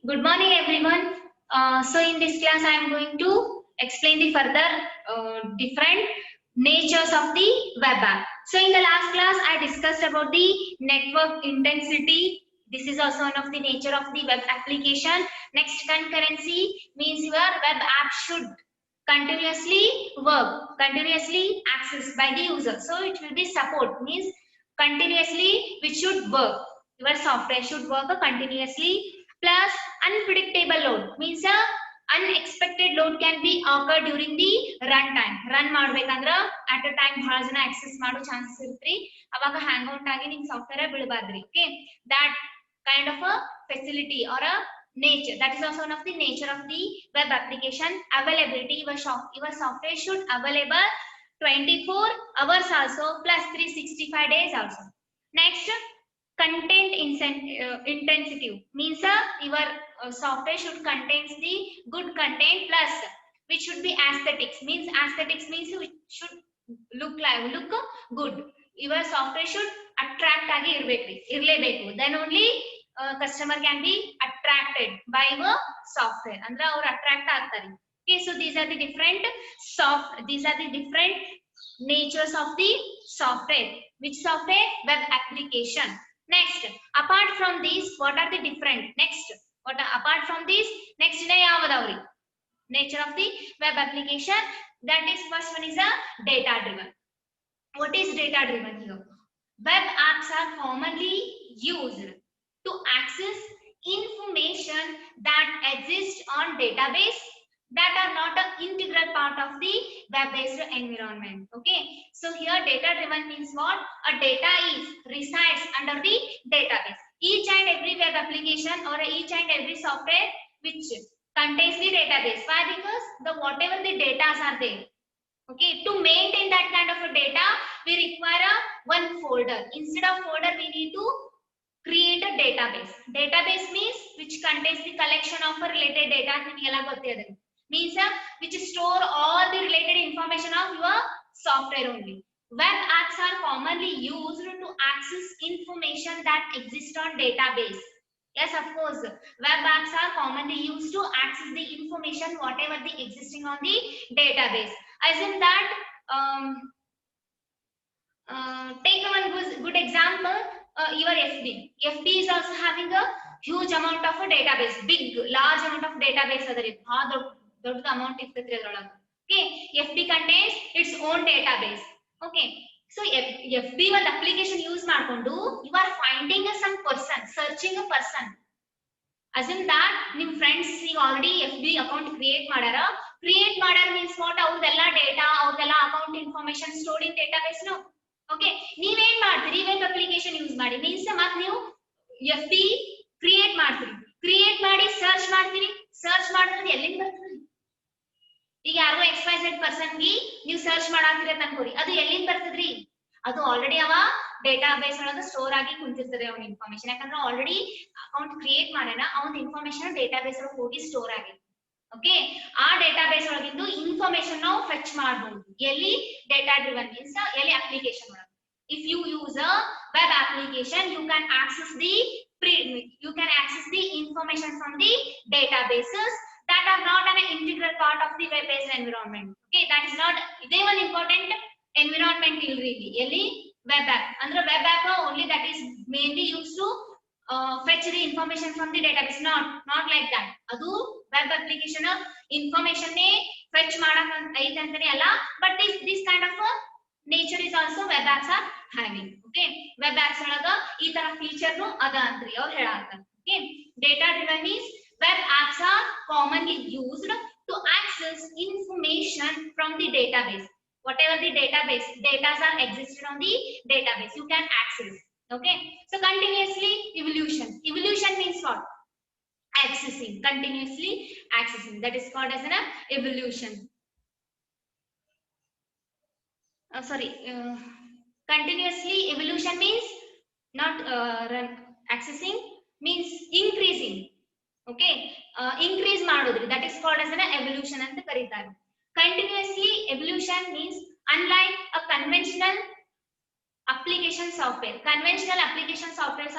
Good morning, everyone. So in this class, I am going to explain the further different natures of the web app. So in the last class, I discussed about the network intensity. This is also one of the nature of the web application. Next, concurrency means your web app should continuously work, continuously accessed by the user. So it will be support means continuously which should work. Your software should work continuously. Plus unpredictable load means a unexpected load can be occur during the run time. Run ಮಾಡ್ಬೇಕಂದ್ರ at a time ಬಹಳ ಜನ access ಮಾಡೋ chances ಇರುತ್ರಿ. ಅವಾಗ hang out ಆಗಿ ನಿಮ್ಮ software ಬೀಳಬಾರ್ದ್ರಿ. Okay, that kind of a facility or a nature, that is also one of the nature of the web application. Availability, your software should available 24 hours also plus 365 days also. Next, content intensive means your software should contain the good content plus which should be aesthetics means it should look good. Your software should attract agi irlebeku, then only customer can be attracted by your software andre avaru attract ಆಗ್ತಾರೆ. Okay, so these are the different natures of the software. Which software? Web application. Next, apart from these, what are the different? Next, apart from these, next yavadavri nature of the web application. That is, first one is a data driven. What is data driven here? Web apps are commonly used to access information that exists on database that are not an integral part of the web-based environment. Okay, so here data driven means what? A data is resides under the database. Each and every web application or each and every software which contains the database. Why? Because the whatever the data are there. Okay, to maintain that kind of a data, we require a one folder. Instead of folder, we need to create a database. Database means which contains the collection of related data. Means which store all the related information of your software only. Web apps are commonly used to access information that exists on database. Yes, of course, web apps are commonly used to access the information whatever the existing on the database. As in that, take one good example, your FB. FB is also having a huge amount of a database, large amount of database. The amount is the okay, FB contains its own database. Okay, so FB one application use ಮಾಡ್ಕೊಂಡು you are finding some person, searching a person. As in that, ನಿಮ್ಮ friends ಈಗ already FB account create ಮಾಡ್ಯಾರ means what? ಅವ್ರದೆಲ್ಲ data, ಅವ್ರದೆಲ್ಲ account information stored in database. No, okay, ನೀವೇನ್ ಮಾಡ್ತೀರಿ? Web application use ಮಾಡಿ means ಮತ್ತೆ ನೀವು FB ಕ್ರಿಯೇಟ್ ಮಾಡ್ತೀರಿ, ಕ್ರಿಯೇಟ್ ಮಾಡಿ ಸರ್ಚ್ ಮಾಡ್ತೀರಿ. ಸರ್ಚ್ ಮಾಡಿದ್ರೆ ಎಲ್ಲಿಂದ ಬರ್ತದೆ? ಈಗ ಯಾರೋ XYZ ಪರ್ಸನ್ ಗೆ ನೀವು ಸರ್ಚ್ ಮಾಡಾಕ್ತಿರ ಅಂತ ಅನ್ಕೋರಿ, ಅದು ಎಲ್ಲಿಂದ ಬರ್ತದ್ರಿ? ಅದು ಆಲ್ರೆಡಿ ಅವ ಡೇಟಾಬೇಸ್ ಒಳಗೆ ಸ್ಟೋರ್ ಆಗಿ ಕುಂತಿರ್ತದೆ ಅವನ ಇನ್ಫಾರ್ಮೇಶನ್. ಯಾಕಂದ್ರೆ ಆಲ್ರೆಡಿ ಅಕೌಂಟ್ ಕ್ರಿಯೇಟ್ ಮಾಡ್ಯಾನ, ಅವನ ಇನ್ಫಾರ್ಮೇಶನ್ ಡೇಟಾಬೇಸ್ ಒಳಗೆ ಹೋಗಿ ಸ್ಟೋರ್ ಆಗಿದೆ. ಓಕೆ, ಆ ಡೇಟಾಬೇಸ್ ಒಳಗಿಂದು ಇನ್ಫಾರ್ಮೇಶನ್ ನಾವು ಫೆಚ್ ಮಾಡಬಹುದು. ಎಲ್ಲಿ? ಡೇಟಾ ಡ್ರಿವನ್ ಮೀನ್ಸ್ ಎಲ್ಲಿ ಅಪ್ಲಿಕೇಶನ್ ಒಳಗೆ. If you use a web application, you can access the information from the databases that are not an integral part of the web-based environment. Okay, that is not they one important environment ilri elli web app andre web app only that is mainly used to fetch the information from the database. Not like that. adu web application information ne fetch madak aite antane alla, but this kind of a nature is also web apps are having. Okay, web apps olaga ee tara feature nu ada antri aur helatan. Okay, data driven means web apps are commonly used to access information from the database. Whatever the database data are existed on the database, you can access. Okay, so continuously evolution means what? Continuously accessing, that is called as an evolution. Continuously evolution means not accessing means increasing. Okay, increase ಮಾಡೋದ್ರಿ, that is called as an evolution ಅಂತ ಕರೀತಾರೆ. Continuously evolution means unlike a conventional application software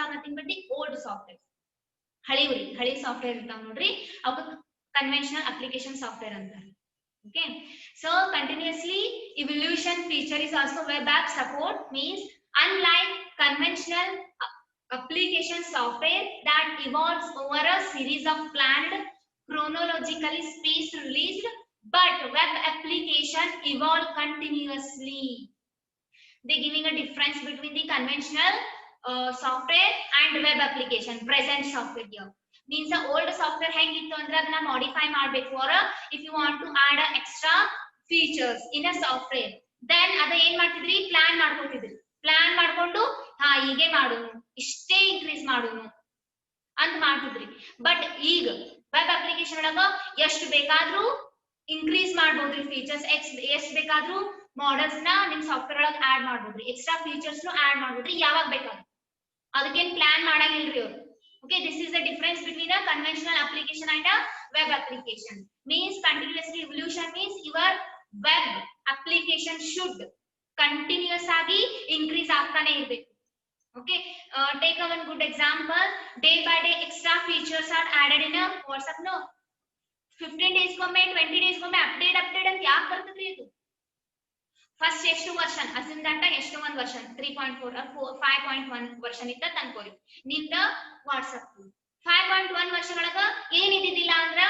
are nothing but the old software. ಹಳಿ software ಇರ್ತಾವ ನೋಡ್ರಿ ಅವಕ್ಕೆ conventional application software ಅಂತಾರೆ. Okay, so continuously evolution feature is also web app support means unlike conventional application software that evolves over a series of planned chronologically spaced released, but web application evolve continuously. They giving a difference between the conventional software and web application. Present software here means the old software ಹೆಂಗಿತ್ತು ಅಂದ್ರೆ ಅದನ್ನ modify ಮಾಡಬೇಕು or if you want to add a extra features in a software then ಅದ ಏನ್ ಮಾಡ್ತಿದ್ರಿ plan ಮಾಡ್ಕೊತಿದ್ರಿ. Plan ಮಾಡ್ಕೊಂಡು ಹೀಗೆ ಮಾಡೋನು ಇಷ್ಟೇ ಇನ್ಕ್ರೀಸ್ ಮಾಡೋನು ಅಂತ ಮಾಡ್ತಿದ್ರಿ. ಬಟ್ ಈಗ ವೆಬ್ ಅಪ್ಲಿಕೇಶನ್ ಒಳಗ ಎಷ್ಟು ಬೇಕಾದ್ರೂ ಇನ್ಕ್ರೀಸ್ ಮಾಡಬಹುದ್ರಿ ಫೀಚರ್ಸ್. ಎಷ್ಟು ಬೇಕಾದ್ರೂ ಮಾಡಲ್ಸ್ ನ ನಿಮ್ ಸಾಫ್ಟ್ವೇರ್ ಒಳಗೆ ಆಡ್ ಮಾಡಬಹುದ್ರಿ. ಎಕ್ಸ್ಟ್ರಾ ಫೀಚರ್ಸ್ ಆಡ್ ಮಾಡಬಹುದ್ರಿ ಯಾವಾಗ ಬೇಕಾದ್ರೂ. ಅದಕ್ಕೇನ್ ಪ್ಲಾನ್ ಮಾಡಂಗಿಲ್ರಿ ಅವರು. Okay, this is the difference between a conventional application and a web application. Means continuously evolution means your web application should continuous agi increase ಆಗ್ತಾನೆ ಇರಬೇಕು. Okay, take a one good example. Day by day extra features are added in a WhatsApp. No, 15 days ಕೊಮ್ಮೆ 20 days ಕೊಮ್ಮೆ update ಅಂತ ಯಾಕೆ ಬರ್ತದ್ರಿ ಇದು? First ಎಷ್ಟು version ಅಸಿಂದಂಟ ಎಷ್ಟು ಒಂದು ವರ್ಷನ್ 3.4 5.1 ವರ್ಷನ್ ಇತ್ತ ಅನ್ಕೋರಿ ನಿಂದ ವಾಟ್ಸ್ಆಪ್ 5.1 ವರ್ಷದೊಳಗ ಏನ್ ಇದ್ದಿದ್ದಿಲ್ಲ ಅಂದ್ರ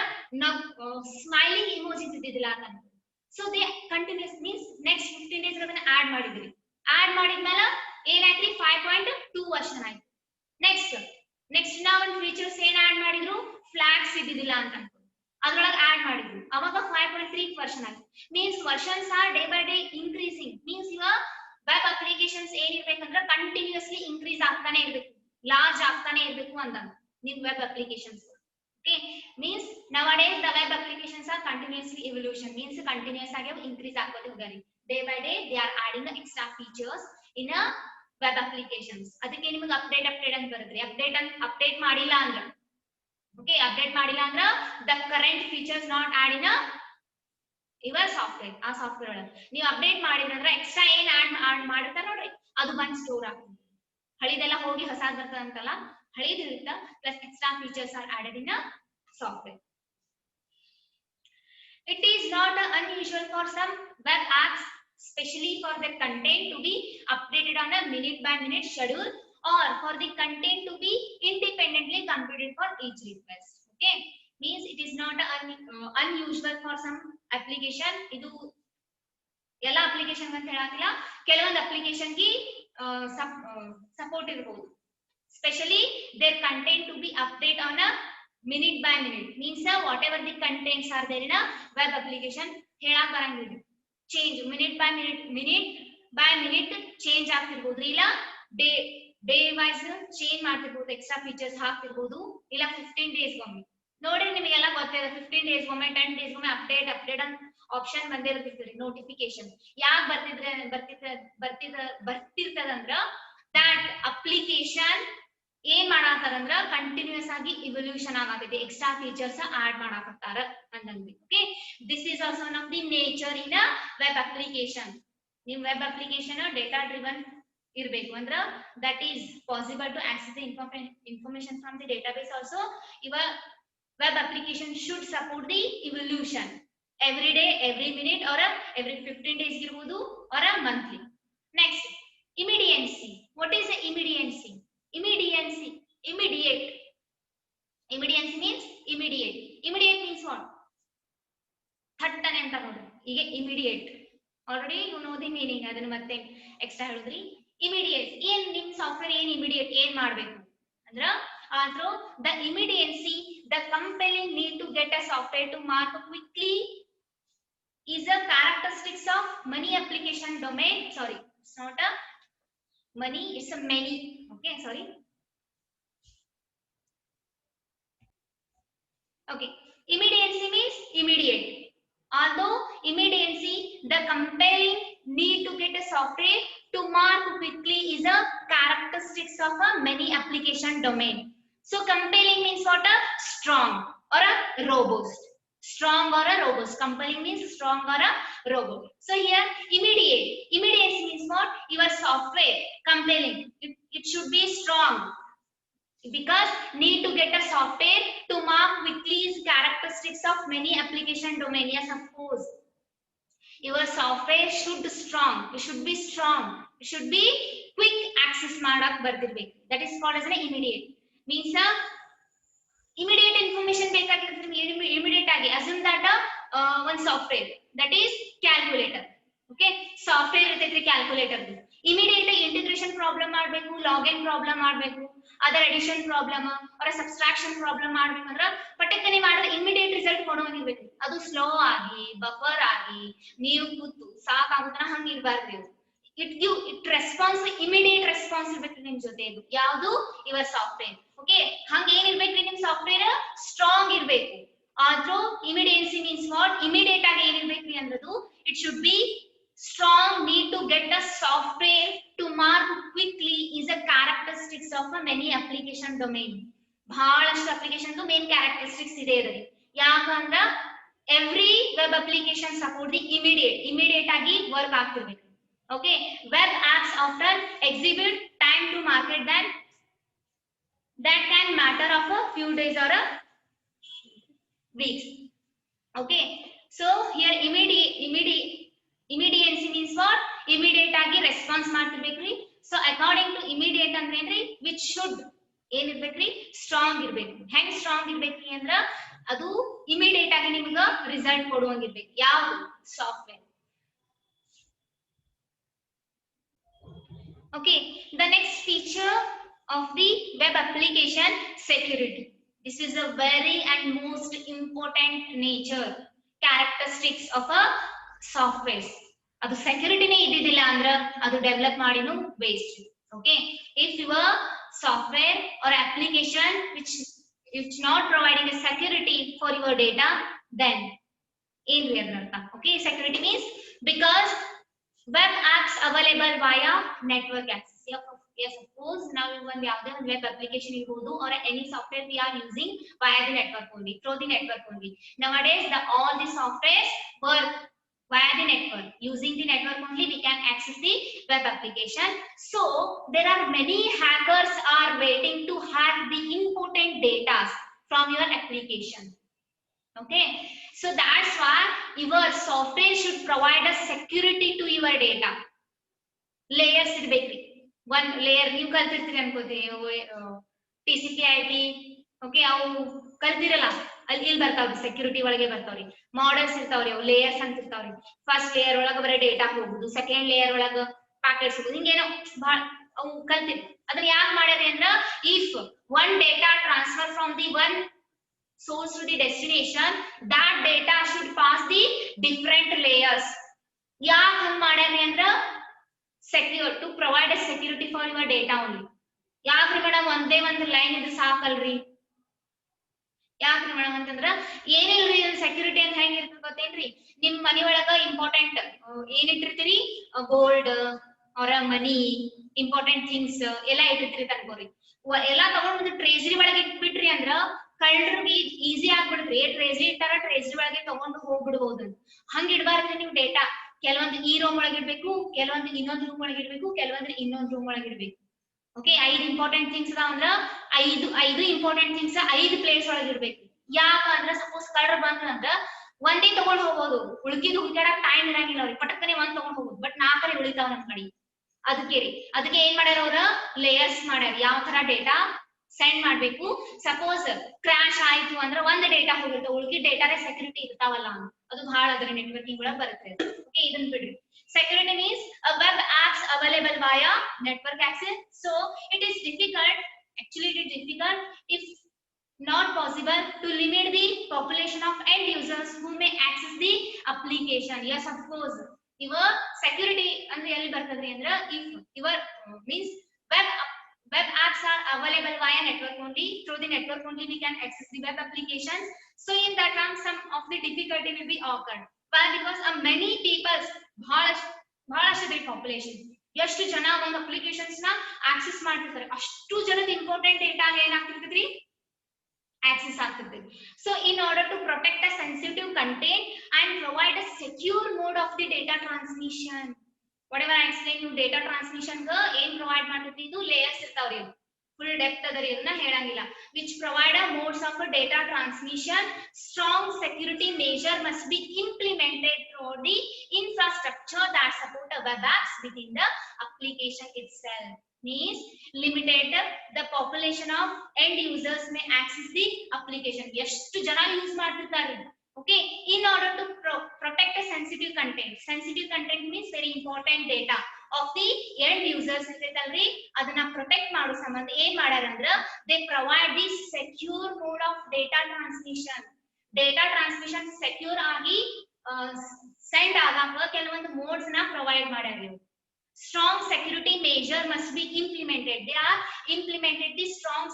ಸ್ಮೈಲಿಂಗ್ ಇಮೋಜಿಸ್ ಇದ್ದಿದ್ದಿಲ್ಲ ಅಂತ ಅನ್ಕೋರಿ. So they continues means next 15 days ಅದನ್ನ ಆಡ್ ಮಾಡಿದ್ರಿ. ಆಡ್ ಮಾಡಿದ್ಮೇಲೆ ಏನಾಯ್ತ್ರಿ 5.2 ವರ್ಷನ್ ಆಯ್ತು. ನೆಕ್ಸ್ಟ್ ನಾ ಒಂದು ಫೀಚರ್ಸ್ ಏನ್ ಆಡ್ ಮಾಡಿದ್ರು ಫ್ಲಾಗ್ಸ್ ಇದ್ದಿದ್ದಿಲ್ಲ ಅಂತ ಅನ್ಕೋರಿ. ಅದ್ರೊಳಗೆ ಆಡ್ ಮಾಡಿದ್ರು ಅವಾಗ 5.3 ವರ್ಷನ್ ಆಯ್ತು. Means versions are day by day increasing. Means your web applications ಏನಿರ್ಬೇಕಂದ್ರೆ ಕಂಟಿನ್ಯೂಸ್ಲಿ ಇನ್ಕ್ರೀಸ್ ಆಗ್ತಾನೆ ಇರ್ಬೇಕು, ಲಾರ್ಜ್ ಆಗ್ತಾನೆ ಇರ್ಬೇಕು ಅಂತ ನಿಮ್ web applications. Okay, means nowadays the web applications are continuously evolution means continuous ಆಗಿ increase ಆಗ್ತಾ ಹೋಗ್ಯಾರಿ. Day by day they are adding the extra features in a web applications. ಅದಕ್ಕೆ ನಿಮಗೆ ಅಪ್ಡೇಟ್ ಅಂತ ಬರುತ್ತೆ. ಅಪ್ಡೇಟ್ ಮಾಡಿಲ್ಲ ಅಂದ್ರೆ okay, update ಮಾಡಿಲ್ಲ ಅಂದ್ರೆ the current features not add in a your software. ಆ ಸಾಫ್ಟ್ವೇರ್ ಒಳಗೆ ನೀವು ಅಪ್ಡೇಟ್ ಮಾಡಿದ್ರೆ ಎಕ್ಸ್ಟ್ರಾ ಏನ್ ಆಡ್ ಮಾಡಿರ್ತಾರ ನೋಡ್ರಿ ಅದು ಬಂದ್ ಸ್ಟೋರ್ ಆಗ್ತದೆ. ಹಳಿದೆಲ್ಲ ಹೋಗಿ ಹೊಸದ್ ಬರ್ತದ ಅಂತಲ್ಲ, ಹಳಿದಿರುತ್ತ plus extra features are added in a software. It is not unusual for some web apps, especially for their content to be updated on a minute by minute schedule or for the content to be independently computed for each request. Okay, means it is not unusual for some application. ಇದು ಎಲ್ಲ application ಅಂತ ಹೇಳಾಗಿಲ್ಲ, ಕೆಲವೊಂದು application ಗೆ support ಇರಬಹುದು. Especially their content to be updated on a minute by minute means whatever the contents are there in a web application ಹೇಳಾಕ ಬರಂಗಿಲ್ಲ. change minute by minute change ಆಗ್ತಿರಬಹುದು, ಇಲ್ಲ ಡೇ ವೈಸ್ ಚೇಂಜ್ ಮಾಡ್ತಿರ್ಬೋದು, extra features ಹಾಕ್ತಿರ್ಬೋದು, ಇಲ್ಲ 15 days ಒಮ್ಮೆ. ನೋಡ್ರಿ ನಿಮಗೆಲ್ಲ ಗೊತ್ತಿದೆ 15 ಡೇಸ್ ಒಮ್ಮೆ 10 ಡೇಸ್ ಒಮ್ಮೆ ಅಪ್ಡೇಟ್ ಅಂತ ಆಪ್ಷನ್ ಬಂದಿರ್ತಿರ್ತೀರಿ. ನೋಟಿಫಿಕೇಶನ್ ಯಾಕೆ ಬರ್ತಿರ್ತದಂದ್ರ ದಟ್ ಅಪ್ಲಿಕೇಶನ್ ಏನ್ ಮಾಡಾತಾರಂದ್ರ ಕಂಟಿನ್ಯೂಸ್ ಆಗಿ ಇವಲ್ಯೂಷನ್ ಆಗತೈತಿ, ಎಕ್ಸ್ಟ್ರಾ ಫೀಚರ್ಸ್ ಆಡ್ ಮಾಡಾಕತ್ತಾರ ಅಂತಂದ್ವಿ. Okay, this is also one of the nature in a web application. ನಿಮ್ ವೆಬ್ ಅಪ್ಲಿಕೇಶನ್ ಡೇಟಾ ಡ್ರಿವನ್ ಇರಬೇಕು ಅಂದ್ರ that is possible to access the information from the database. Also your web application should support the evolution every day, every minute or every 15 days ಇರಬಹುದು or monthly. Next, immediacy. What is the immediacy? Immediacy means immediate. Immediate means what? ಥಟ್ಟನೆ ಅಂತ ನೋಡ್ರಿ. ಈಗ immediate already you know the meaning, ಅದನ್ನ ಮತ್ತೆ extra ಹೇಳಿದ್ರಿ. immediate ಏನ್ ನಿಮ್ ಸಾಫ್ಟ್ವೇರ್ ಏನ್ immediate ಏನ್ ಮಾಡಬೇಕು ಅಂದ್ರ ಆದ್ರೂ the immediacy, the compelling need to get a software to mark quickly is a characteristics of many application domain. Sorry, it's not a many, it's a many. Okay, sorry. Okay, immediacy means immediate. Although immediacy, the compelling need to get a software to mark quickly is a characteristics of a many application domain. So compelling means what? A strong or a robust. Strong or a robust. Compelling means strong or a robust. So here immediacy means what? Your software compelling, it should be strong. because need to get a software to mark quickly characteristics of many application domain. Yes, suppose your software should strong, it should be strong, it should be quick access madak ಬರ್ದಿರ್ಬೇಕು. That is called as an immediate. Means immediate information ಬೇಕಾಗಿರ್ತದೆ immediate ಆಗಿ. Assume that one software that is calculator. Okay, software ಇರ್ತೈತ್ರಿ calculator. Immediate integration problem ಮಾಡಬೇಕು, login problem ಮಾಡಬೇಕು, other addition problem or subtraction problem ಮಾಡಬೇಕಂದ್ರ ಪಟಕನೆ ಮಾಡಿದ್ರೆ immediate result ಕೊಡೋಂಗಿರ್ಬೇಕು. ಅದು slow ಆಗಿ buffer ಆಗಿ ನೀವು ಕೂತು ಸಾಕಾಗುತ್ತನ ಹಂಗ ಇರಬಾರ್ದು. it response immediate response ಇರಬೇಕು ನಿಮ್ಮ ಜೊತೆ. ಇದು ಯಾವುದು ಯುವರ್ ಸಾಫ್ಟ್ವೇರ್. ಓಕೆ, ಹಂಗ ಏನ್ ಇರಬೇಕ್ರಿ ನಿಮ್ಮ ಸಾಫ್ಟ್ವೇರ್ ಸ್ಟ್ರಾಂಗ್ ಇರಬೇಕು. ಆದ್ರೂ immediacy means what? immediate ಆಗಿ ಏನ್ ಇರಬೇಕ್ರಿ ಅಂದ್ರದು it should be strong. Need to get a software to mark quickly is a characteristics of a many application domain. ಬಹಳಷ್ಟು ಅಪ್ಲಿಕೇಶನ್ ಮೇನ್ ಕ್ಯಾರೆಕ್ಟರಿಸ್ಟಿಕ್ಸ್ ಇದೆ ಇದ್ರಲ್ಲಿ. ಯಾಕಂದ್ರ every web application support the immediate ಆಗಿ work ಆಗ್ತಿರ್ಬೇಕು. Okay, web apps after exhibit time to market that can matter of a few days or a weeks. Okay, so here immediacy means what? Immediate ಆಗಿ response ಮಾಡ್ತಿರ್ಬೇಕ್ರಿ. So according to immediate ಅಂದ್ರೆ ಏನ್ರಿ which should ಏನ್ ಇರ್ಬೇಕ್ರಿ strong ಇರ್ಬೇಕು. ಹೆಂಗ್ strong ಇರ್ಬೇಕ್ರಿ ಅಂದ್ರ ಅದು ಇಮಿಡಿಯೇಟ್ ಆಗಿ ನಿಮ್ಗ ರಿಸಲ್ಟ್ ಕೊಡುವಂಗಿರ್ಬೇಕು. ಯಾವುದು? Software. Okay, the next feature of the web application, security. This is a very and most important nature characteristics of a software. ಅದು ಸೆಕ್ಯೂರಿಟಿನೇ ಇದ್ದಿದ್ದಿಲ್ಲ ಅಂದ್ರ ಅದು ಡೆವಲಪ್ ಮಾಡಿನೂ waste. Okay, if your software or application which not providing a security for your data, then ಏನ್ರಿ ಅದರ ಅರ್ಥ? Okay, security means because web apps available via network access. Yes, suppose now ಒಂದು ಯಾವುದೇ ಒಂದು ವೆಬ್ ಅಪ್ಲಿಕೇಶನ್ ಇರಬಹುದು or any software we are using via the network only, through the network only. Nowadays all the softwares work via the network. Using the network only we can access the web application. So there are many hackers are waiting to hack the important data from your application. Okay, so that's why your software should provide a security to your data. Layers ಇರಬೇಕ್ರಿ. one layer ನೀವು ಕಲ್ತಿರ್ತೀರಿ ಅನ್ಕೋತೀವಿ TCP/IP. Okay, ಅವು ಕಲ್ತಿರಲ್ಲ ಅಲ್ಲಿ ಇಲ್ಲಿ ಬರ್ತಾವ್ರಿ, security ಒಳಗೆ ಬರ್ತಾವ್ರಿ. Models ಇರ್ತಾವ್ರಿ, ಅವು layers ಅಂತ ಇರ್ತಾವ್ರಿ. ಫಸ್ಟ್ ಲೇಯರ್ ಒಳಗ ಬರೀ ಡೇಟಾ ಹೋಗುದು, ಸೆಕೆಂಡ್ ಲೇಯರ್ ಒಳಗ ಪ್ಯಾಕೆಟ್ಸ್ ಹೋಗುದು, ಹಿಂಗೇನೋ ಬಹಳ ಅವು ಕಲ್ತಿರಿ. ಅದನ್ನ ಯಾಕೆ ಮಾಡ್ಯಾರಿ ಅಂದ್ರ if one data transfer from the one source to the destination, that data should pass the different layers. ಯಾಕೆ ಹಂಗ ಮಾಡ್ಯಾರಿ ಅಂದ್ರ secure, to provide a security for your data only. ಯಾಕ್ರಿ ಮೇಡಮ್ ಒಂದೇ ಒಂದು ಲೈನ್ ಇದು ಸಾಕಲ್ರಿ? ಯಾಕ್ರಿ ಮೇಡಮ್ ಅಂತಂದ್ರ ಏನಿಲ್ರಿ ಸೆಕ್ಯೂರಿಟಿ ಅಂತ ಹೆಂಗ್ ಇರ್ತದ ಗೊತ್ತೇನ್ರಿ? ನಿಮ್ ಮನಿ ಒಳಗ ಇಂಪಾರ್ಟೆಂಟ್ ಏನ್ ಇಟ್ಟಿರ್ತೀರಿ? ಗೋಲ್ಡ್ ಅವರ ಮನಿ, ಇಂಪಾರ್ಟೆಂಟ್ ಥಿಂಗ್ಸ್ ಎಲ್ಲಾ ಇಟ್ಟಿರ್ತೀರಿ ಅನ್ಕೋರಿ. ಎಲ್ಲಾ ತಗೊಂಡ್ ಟ್ರೆಜರಿ ಒಳಗೆ ಇಟ್ಬಿಟ್ರಿ ಅಂದ್ರ ಕಳ್ಳರಿಗೆ ಈಸಿ ಆಗ್ಬಿಡ್ತ್ರಿ. ಟ್ರೆಜರಿ ಇಟ್ಟಾರ ಟ್ರೆಜರಿ ಒಳಗೆ ತಗೊಂಡು ಹೋಗ್ಬಿಡ್ಬಹುದು. ಹಂಗ ಇಡಬಾರ್ದು ನೀವು ಡೇಟಾ. ಕೆಲವೊಂದು ಈ ರೂಮ್ ಒಳಗೆ ಇಡ್ಬೇಕು, ಕೆಲವೊಂದು ಇನ್ನೊಂದು ರೂಮ್ ಒಳಗೆ ಇಡ್ಬೇಕು, ಕೆಲವೊಂದು ಇನ್ನೊಂದು ರೂಮ್ ಒಳಗೆ ಇಡ್ಬೇಕು. ಓಕೆ, 5 ಇಂಪಾರ್ಟೆಂಟ್ ಥಿಂಗ್ಸ್ ಅದಾವ ಅಂದ್ರ ಐದು ಇಂಪಾರ್ಟೆಂಟ್ ಥಿಂಗ್ಸ್ 5 ಪ್ಲೇಸ್ ಒಳಗೆ ಇಡ್ಬೇಕು. ಯಾಕಂದ್ರ ಸಪೋಸ್ ಕಳ್ಳರು ಬಂದ್ರ ಅಂದ್ರ ಒಂದೇ ತಗೊಂಡ್ ಹೋಗ್ಬೋದು, ಉಳ್ಕಿದ್ ಹುಡುಕಾಡಕ್ ಟೈಮ್ ಇರಂಗಿಲ್ಲ ಅವ್ರಿಗೆ. ಪಟಕ್ಕನೆ ಒಂದ್ ತಗೊಂಡ್ ಹೋಗ್ಬೋದು, ಬಟ್ 4 ಉಳಿತಾವ ನಮ್ ಕಡೆ. ಅದಕ್ಕೆ ಏನ್ ಮಾಡ್ಯಾರ ಅವ್ರ ಲೇಯರ್ಸ್ ಮಾಡ್ಯಾರ. ಯಾವ ತರ ಡೇಟಾ ಸೆಂಡ್ ಮಾಡ್ಬೇಕು. ಸಪೋಸ್ ಕ್ರಾಶ್ ಆಯ್ತು ಅಂದ್ರ ಒಂದ್ ಡೇಟಾ ಹೋಗುತ್ತೆ, ಉಳ್ಕಿದ ಡೇಟಾರೇ ಸೆಕ್ಯೂರಿಟಿ ಇರ್ತಾವಲ್ಲ, ಅದು ಬಹಳ ಅದರ ನೆಟ್ವರ್ಕಿಂಗ್ ಒಳಗೆ ಬರುತ್ತೆ. ಓಕೆ, ಇದನ್ನ ಬಿಡ್ರಿ. Security means a web apps available via network access. So it is difficult, actually it is difficult if not possible to limit the population of end users who may access the application. Yes, of course, your security ಅಂದ್ರೆ ಎಲ್ಲಿ ಬರ್ತದ್ರಿ ಅಂದ್ರ if your means web apps are available via network only, through the network only we can access the web applications. So in that term some of the difficulty will be occurred. Why? Because many people ಬಹಳಷ್ಟು population ಎಷ್ಟು ಜನ ಒಂದು applications ನ access ಮಾಡ್ತಿರ್ತಾರೆ, ಅಷ್ಟು ಜನದ important data ಏನಾಗ್ತಿರ್ತೈತ್ರಿ access ಆಗ್ತಿರ್ತೈತಿ. So in order to protect a sensitive content and provide a secure mode of the data transmission. whatever I explain you, data transmission ಗ ಏನ್ ಪ್ರೊವೈಡ್ ಮಾಡ್ತೈತಿ, ಇದು ಲೇಯರ್ಸ್ ಇರ್ತಾವ್ರಿ. full depth adari adana helangilla. Which provide a modes of data transmission. Strong security measure must be implemented through the infrastructure that support a web apps within the application itself. Means limited the population of end users may access the application. ಎಷ್ಟು ಜನ use ಮಾಡ್ತಿರ್ತಾರೆ. Okay, in order to protect a sensitive content. Sensitive content means very important data of the end users ಇರ್ತೈತಲ್ರಿ ಅದನ್ನ protect ಮಾಡೋ ಸಂಬಂಧ ಏನ್ ಮಾಡ್ಯಾರ ಅಂದ್ರ they provide this secure mode of data transmission. Data transmission secure ಆಗಿ send ಆಗಾಕ ಕೆಲವೊಂದು modes ನ provide ಮಾಡ್ಯಾರ ಇವರು. Strong security measure must be implemented. They are implemented the strong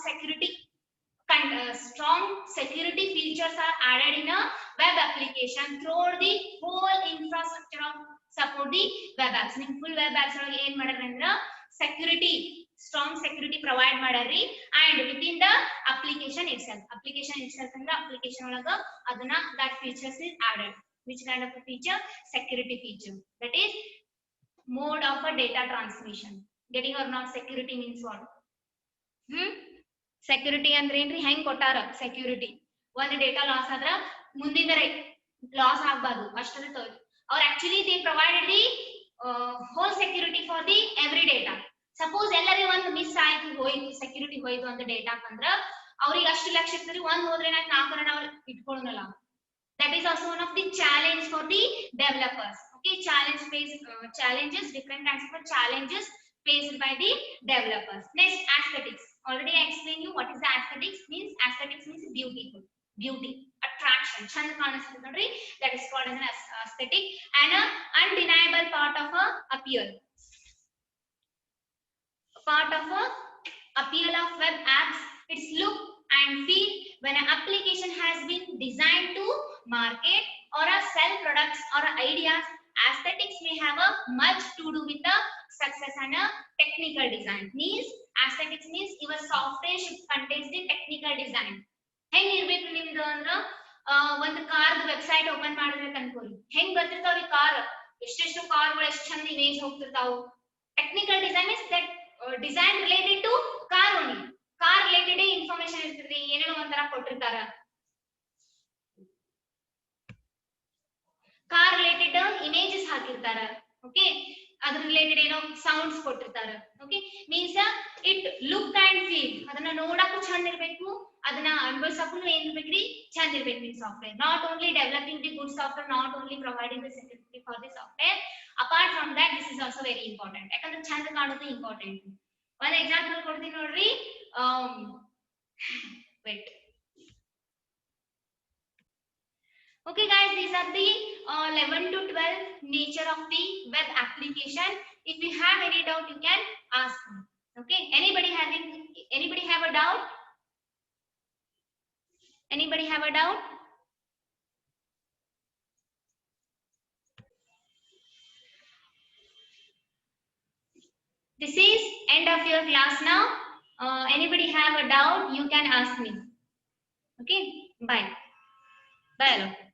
security features are added in a web application through the whole infrastructure of support the web apps. In full web apps ಒಳಗೆ ಏನು ಮಾಡ್ಯಾರ ಅಂದ್ರೆ security strong security provide ಮಾಡ್ಯಾರಿ and within the application itself ಅಂದ್ರೆ application ಒಳಗ ಅದನ್ನ that features is added. Which kind of a feature? Security feature. That is mode of a data transmission. Getting or not? Security means what? Security ಅಂದ್ರೆ ಏನ್ರಿ ಹೆಂಗ್ ಕೊಟ್ಟಾರ security ಒಂದು data loss ಆದ್ರ ಮುಂದಿನ ಲಾಸ್ ಆಗಬಾರದು ಅಷ್ಟೇ or actually they provided the whole security for the every data. Suppose ಎಲ್ಲರಿಗೆ ಒಂದು ಮಿಸ್ ಆಯ್ತು ಹೋಯ್ತು security ಹೋಯ್ತು ಅಂತ ಡೇಟಾ ಅಂದ್ರ ಅವರಿಗೆ ಅಷ್ಟು ಲಕ್ಷ ಇರ್ತದೆ ಒಂದು ಹೋದ್ರೆ ನಾಕ್ ನಾಲ್ಕರನ್ನ ಅವರು ಇಟ್ಕೊಳ್ಳೋಣಲ್ಲ. That is also one of the challenge for the developers. Okay, challenges, different kinds of challenges faced by the developers. Next, aesthetics. Already I explained you what is the aesthetics means. Aesthetics means beautiful, beauty, attraction, chand kanastade nodri, that is called as an aesthetic and a undeniable part of a appeal of web apps. Its look and feel. When an application has been designed to market or sell products or ideas, aesthetics may have a much to do with the success and a technical design. Means aesthetics means your software should contain the technical design. ಹೆಂಗ್ ಇರಬೇಕು ನಿಮ್ದು ಅಂದ್ರ ಒಂದು car website open ಮಾಡಿದ್ರೆ ಅನ್ಕೊಳ್ಳಿ ಹೆಂಗ್ ಬರ್ತಿರ್ತಾವ್ರಿ car ಎಷ್ಟೆಷ್ಟು ಕಾರ್ಗಳು ಎಷ್ಟು ಚಂದ ಇಮೇಜ್ ಹೋಗ್ತಿರ್ತಾವು. Technical design is that design related to car only. Car related information ಇರ್ತದ್ರಿ ಏನೇನೋ ಒಂಥರ ಕೊಟ್ಟಿರ್ತಾರ. ಕಾರ್ ರಿಲೇಟೆಡ್ ಇಮೇಜಸ್ ಹಾಕಿರ್ತಾರ. ಓಕೆ ಅದ್ರ ರಿಲೇಟೆಡ್ ಏನೋ ಸೌಂಡ್ಸ್ ಕೊಟ್ಟಿರ್ತಾರ. Okay means it look and feel ಅದನ್ನ ನೋಡಕ್ಕೂ ಚಂದ ಇರ್ಬೇಕು ಅದನ್ನ ಅನುಭವಿಸಕ್ಕೂ ಏನ್ ಇರ್ಬೇಕ್ರಿ ಚಂದ ಇರ್ಬೇಕು ನಿಮ್ software. Not only developing the good software, not only providing the security for the software. Apart from that this is also very important. ಯಾಕಂದ್ರೆ ಚಂದ ಕಾಣೋದು ಇಂಪಾರ್ಟೆಂಟ್. ಒಂದು ಎಕ್ಸಾಂಪಲ್ ಕೊಡ್ತೀನಿ ನೋಡ್ರಿ. wait. Okay guys, these are the 11 to 12 nature of the web application. If you have any doubt you can ask me. Okay, anybody have a doubt? Anybody have a doubt? This is end of your class now. Anybody have a doubt you can ask me. Okay, bye. Bye.